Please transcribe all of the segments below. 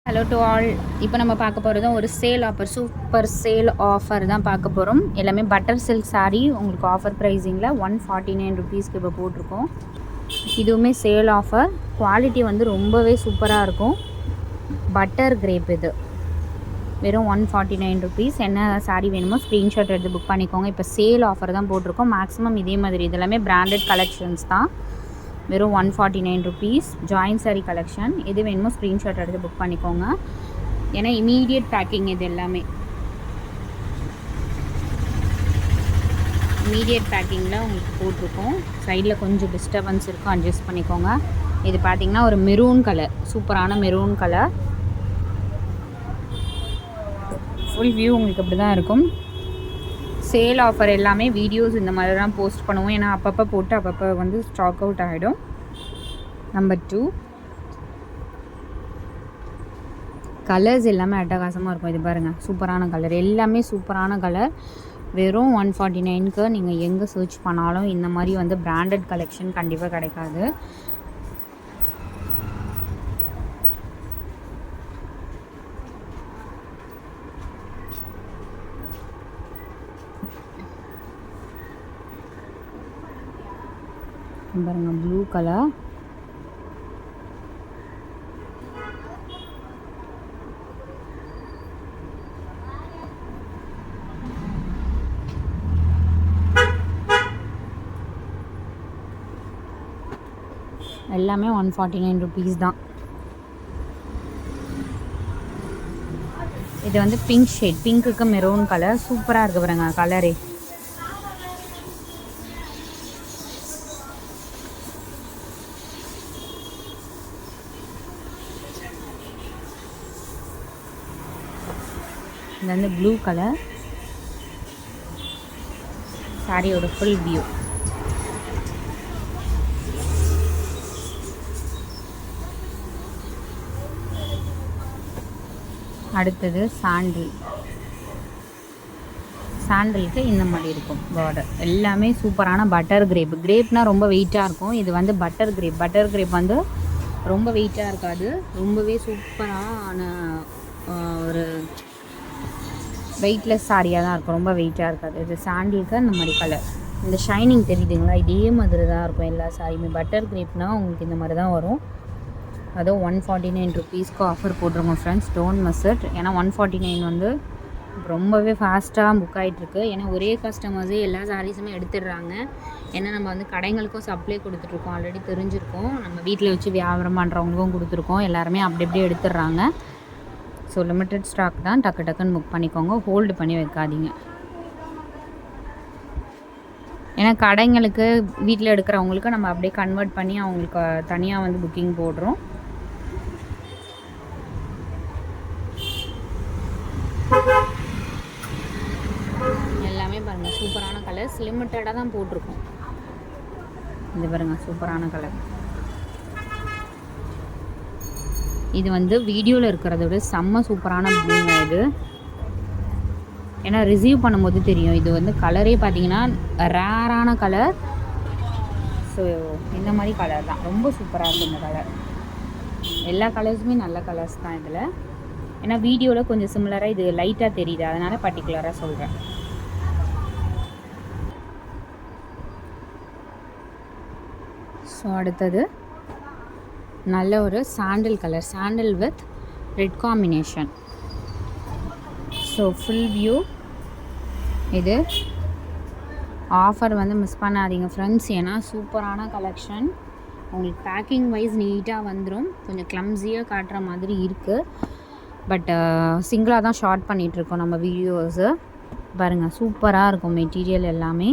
Hello to all. இப்போ நம்ம பார்க்க போகிறது ஒரு sale offer, super sale offer தான் பார்க்க போகிறோம். எல்லாமே பட்டர் சில்க் சாரீ உங்களுக்கு ஆஃபர் ப்ரைஸிங்கில் 149 ருபீஸ்க்கு இப்போ போட்டிருக்கோம். இதுவுமே சேல் ஆஃபர். குவாலிட்டி வந்து ரொம்பவே சூப்பராக இருக்கும். பட்டர் கிரேப் இது வெறும் 149 ருபீஸ். என்ன சாரீ வேணுமோ ஸ்க்ரீன்ஷாட் எடுத்து புக் பண்ணிக்கோங்க. இப்போ சேல் ஆஃபர் தான் போட்டிருக்கோம். மேக்ஸிமம் இதே மாதிரி இது எல்லாமே பிராண்டட் கலெக்ஷன்ஸ் தான். வெறும் 149 ருபீஸ். Join sari collection. எது வேணுமோ ஸ்க்ரீன்ஷாட் எடுத்து புக் பண்ணிக்கோங்க. ஏன்னா இமீடியட் பேக்கிங் இது எல்லாமே இமீடியட் பேக்கிங்கில் உங்களுக்கு போட்டிருக்கோம். சைடில் கொஞ்சம் டிஸ்டர்பன்ஸ் இருக்கும், அட்ஜஸ்ட் பண்ணிக்கோங்க. இது பார்த்திங்கன்னா ஒரு மெரூன் கலர், சூப்பரான மெரூன் கலர். ஃபுல் வியூ உங்களுக்கு இப்படி தான் இருக்கும். சேல் ஆஃபர் எல்லாமே வீடியோஸ் இந்த மாதிரி தான் போஸ்ட் பண்ணுவோம். ஏன்னா அப்பப்போ போட்டு அப்பப்போ வந்து ஸ்டாக் அவுட் ஆகிடும். நம்பர் 2, கலர்ஸ் எல்லாமே அட்டகாசமாக இருக்கும். இது பாருங்கள், சூப்பரான கலர், எல்லாமே சூப்பரான கலர். வெறும் 149க்கு நீங்கள் எங்கே சர்ச் பண்ணாலும் இந்த மாதிரி வந்து பிராண்டட் கலெக்ஷன் கண்டிப்பாக கிடைக்காது. பாருங்க, ப்ளூ கலர். எல்லாமே 149 ருபீஸ் தான். இது வந்து பிங்க் ஷேட், பிங்க்குக்கு மெரூன் கலர், சூப்பராக இருக்குது பாருங்க கலரே. இது வந்து ப்ளூ கலர். சாரியோட ஃபுல் வியூ. அடுத்தது சாண்டில். சாண்டிலுக்கு இந்த மாதிரி இருக்கும் பார்டர். எல்லாமே சூப்பரான பட்டர் கிரேப். கிரேப்னால் ரொம்ப வெயிட்டாக இருக்கும். இது வந்து பட்டர் கிரேப். பட்டர் கிரேப் வந்து ரொம்ப வெயிட்டாக இருக்காது. ரொம்பவே சூப்பரான ஒரு வெயிட்லெஸ் சாரியாக தான் இருக்கும். ரொம்ப வெயிட்டாக இருக்காது. இது சாண்டிலுக்கு அந்த மாதிரி கலர். இந்த ஷைனிங் தெரியுதுங்களா, இதே மாதிரி தான் இருக்கும் எல்லா சாரியுமே. பட்டர் கிரேப்னால் உங்களுக்கு இந்த மாதிரி தான் வரும். அதுவும் 149 ருபீஸ்க்கு ஆஃபர் போட்டிருக்கோம் ஃப்ரெண்ட்ஸ். Don't miss it. ஏன்னா 149 வந்து ரொம்பவே ஃபாஸ்ட்டாக புக் ஆகிட்டுருக்கு. ஏன்னா ஒரே கஸ்டமர்ஸே எல்லா சாரீஸுமே எடுத்துடுறாங்க. ஏன்னா நம்ம வந்து கடைங்களுக்கும் சப்ளை கொடுத்துட்ருக்கோம், ஆல்ரெடி தெரிஞ்சிருக்கோம். நம்ம வீட்டில் வச்சு வியாபாரம் பண்ணுறவங்களுக்கும் கொடுத்துருக்கோம். எல்லாருமே அப்படி அப்படியே எடுத்துடுறாங்க. ஸோ லிமிட்டட் ஸ்டாக் தான், டக்கு டக்குன்னு புக் பண்ணிக்கோங்க. ஹோல்டு பண்ணி வைக்காதீங்க. ஏன்னா கடைங்களுக்கு வீட்டில் எடுக்கிறவங்களுக்கு நம்ம அப்படியே கன்வெர்ட் பண்ணி அவங்களுக்கு தனியாக வந்து புக்கிங் போடுறோம். எல்லாமே பாருங்கள், சூப்பரான கலர்ஸ். லிமிட்டடாக தான் போட்டிருக்கோம். இது பாருங்கள், சூப்பரான கலர். இது வந்து வீடியோவில் இருக்கிறத விட செம்ம சூப்பரான ப்ளூங்க இது. ஏன்னா ரிசீவ் பண்ணும்போது தெரியும். இது வந்து கலரே பார்த்தீங்கன்னா ரேரான கலர். ஸோ இந்த மாதிரி கலர் தான் ரொம்ப சூப்பராக இருக்கும் இந்த கலர். எல்லா கலர்ஸுமே நல்ல கலர்ஸ் தான் இதில். ஏன்னா வீடியோவில் கொஞ்சம் சிமிலராக இது லைட்டாக தெரியுது, அதனால் பர்டிகுலராக சொல்கிறேன். ஸோ அடுத்தது நல்ல ஒரு சாண்டில் colour, sandal with red combination. So full view. இது ஆஃபர் வந்து மிஸ் பண்ணாதீங்க ஃப்ரெண்ட்ஸ். ஏன்னா சூப்பரான கலெக்ஷன். உங்களுக்கு பேக்கிங் வைஸ் நீட்டாக வந்துடும். கொஞ்சம் க்ளம்ஸியாக காட்டுற மாதிரி இருக்குது. பட் சிங்கிளாக தான் ஷார்ட் பண்ணிகிட்ருக்கோம் நம்ம வீடியோஸு. பாருங்கள், சூப்பராக இருக்கும் மெட்டீரியல் எல்லாமே.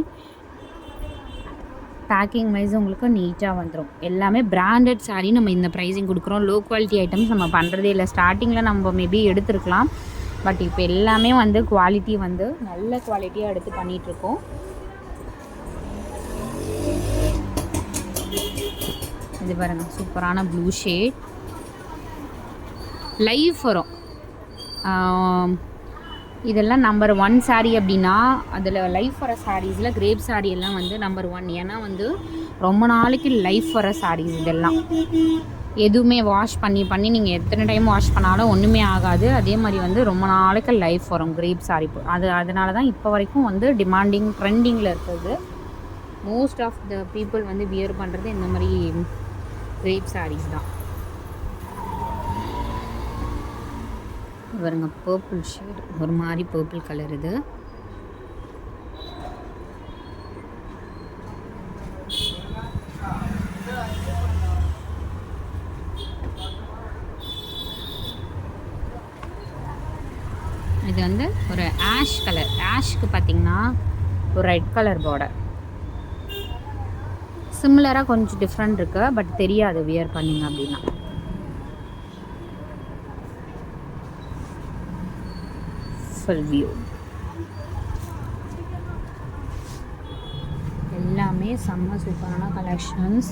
பேக்கிங் வைஸ் உங்களுக்கு நீட்டாக வந்துடும். எல்லாமே பிராண்டட் சாரீ நம்ம இந்த ப்ரைஸிங் கொடுக்குறோம். லோ குவாலிட்டி ஐட்டம்ஸ் நம்ம பண்ணுறதே இல்லை. ஸ்டார்டிங்கில் நம்ம மேபி எடுத்துருக்கலாம். பட் இப்போ எல்லாமே வந்து குவாலிட்டி வந்து நல்ல குவாலிட்டியாக எடுத்து பண்ணிகிட்ருக்கோம். இது பாருங்கள், சூப்பரான ப்ளூ ஷேட். லைவ் வரும். இதெல்லாம் நம்பர் 1 சாரீ அப்படின்னா அதில் லைஃப் வர சாரீஸில் கிரேப் சாரீ எல்லாம் வந்து நம்பர் 1. ஏன்னா வந்து ரொம்ப நாளைக்கு லைஃப் வர சாரீஸ் இதெல்லாம். எதுவுமே வாஷ் பண்ணி நீங்கள் எத்தனை டைம் வாஷ் பண்ணாலும் ஒன்றுமே ஆகாது. அதே மாதிரி வந்து ரொம்ப நாளைக்கு லைஃப் வரும் கிரேப் சாரி. அதனால தான் இப்போ வரைக்கும் வந்து ட்ரெண்டிங்கில் இருக்கிறது. மோஸ்ட் ஆஃப் த பீப்புள் வந்து வியர் பண்ணுறது இந்த மாதிரி கிரேப் சாரீஸ் தான். பாருங்க, பர்பிள் ஷேட், ஒரு மாதிரி பர்பிள் கலர். இது வந்து ஒரு ஆஷ் கலர். ஆஷ்க்கு பார்த்திங்கன்னா ஒரு ரெட் கலர் பார்டர். சிமிலராக கொஞ்சம் டிஃப்ரெண்ட் இருக்குது, பட் தெரியாது வியர் பண்ணிங்க அப்படின்னா. ஃபுல் வியூ எல்லாமே செம்ம சூப்பரான கலெக்ஷன்ஸ்.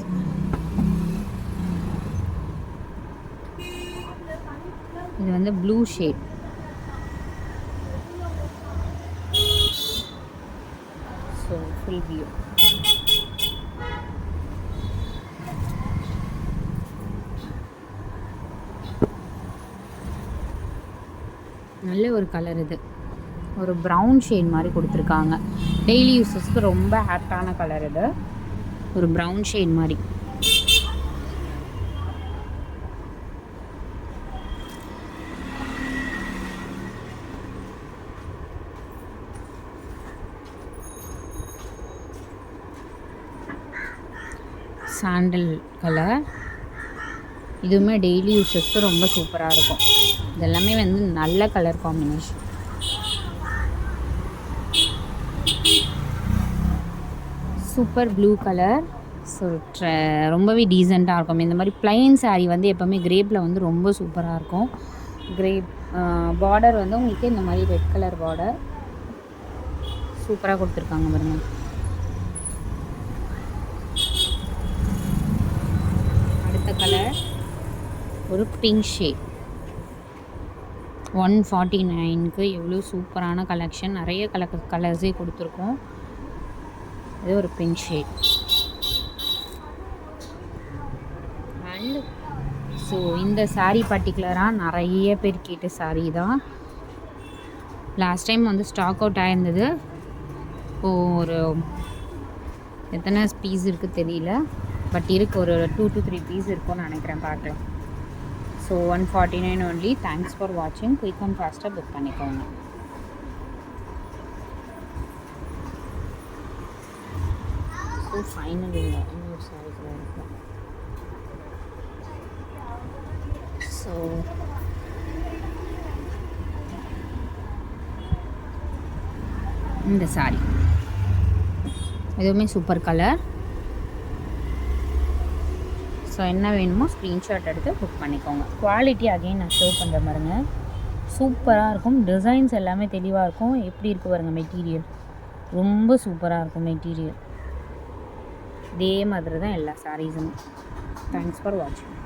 இது வந்து blue shade. So full view. நல்ல ஒரு கலர். இது ஒரு ப்ரௌன் ஷேட் மாதிரி கொடுத்துருக்காங்க. டெய்லி யூஸஸ்க்கு ரொம்ப ஆப்டான கலர். இது ஒரு ப்ரௌன் ஷேட் மாதிரி. Sandal colour. இதுவுமே டெய்லி யூஸஸ்க்கு ரொம்ப சூப்பராக இருக்கும். இதெல்லாமே வந்து நல்ல colour combination. Super blue colour. So ரொம்பவே டீசெண்டாக இருக்கும். இந்த மாதிரி ப்ளைன் சாரீ வந்து எப்போவுமே கிரேப்பில் வந்து ரொம்ப சூப்பராக இருக்கும். கிரேப் பார்டர் வந்து உங்களுக்கு இந்த மாதிரி ரெட் கலர் பார்டர் சூப்பராக கொடுத்துருக்காங்க பாருங்க. அடுத்த கலர் ஒரு பிங்க் ஷேட். 149க்கு எவ்வளோ சூப்பரான கலெக்ஷன். நிறைய கலர்ஸே கொடுத்துருக்கோம். இது ஒரு பிங்க் ஷேட். அண்ட் ஸோ இந்த சாரீ பர்டிகுலராக நிறைய பேர் கேட்ட சாரீ தான். லாஸ்ட் டைம் வந்து ஸ்டாக் அவுட் ஆகிருந்தது. இப்போது ஒரு எத்தனை பீஸ் இருக்குது தெரியல, பட் இருக்குது. ஒரு 2 to 3 பீஸ் இருக்கும்னு நினைக்கிறேன். பார்க்கலாம். So 149 only. தேங்க்ஸ் ஃபார் வாட்சிங். குயிக் அண்ட் ஃபாஸ்ட்டாக புக் பண்ணிக்கோங்க. ஸோ ஃபைனல் இன்னொரு சாரிக்குள்ள இருக்கும். ஸோ இந்த சாரி எதுவுமே சூப்பர் கலர். ஸோ என்ன வேணுமோ ஸ்க்ரீன்ஷாட் எடுத்து புக் பண்ணிக்கோங்க. குவாலிட்டி அகைன் நான் ஷோ பண்ணுற பாருங்க. சூப்பராக இருக்கும். டிசைன்ஸ் எல்லாமே தெளிவாக இருக்கும். எப்படி இருக்குது பாருங்கள். மெட்டீரியல் ரொம்ப சூப்பராக இருக்கும். மெட்டீரியல் இதே மாதிரி தான் எல்லா சாரீஸும். தேங்க்ஸ் ஃபார் வாட்சிங்.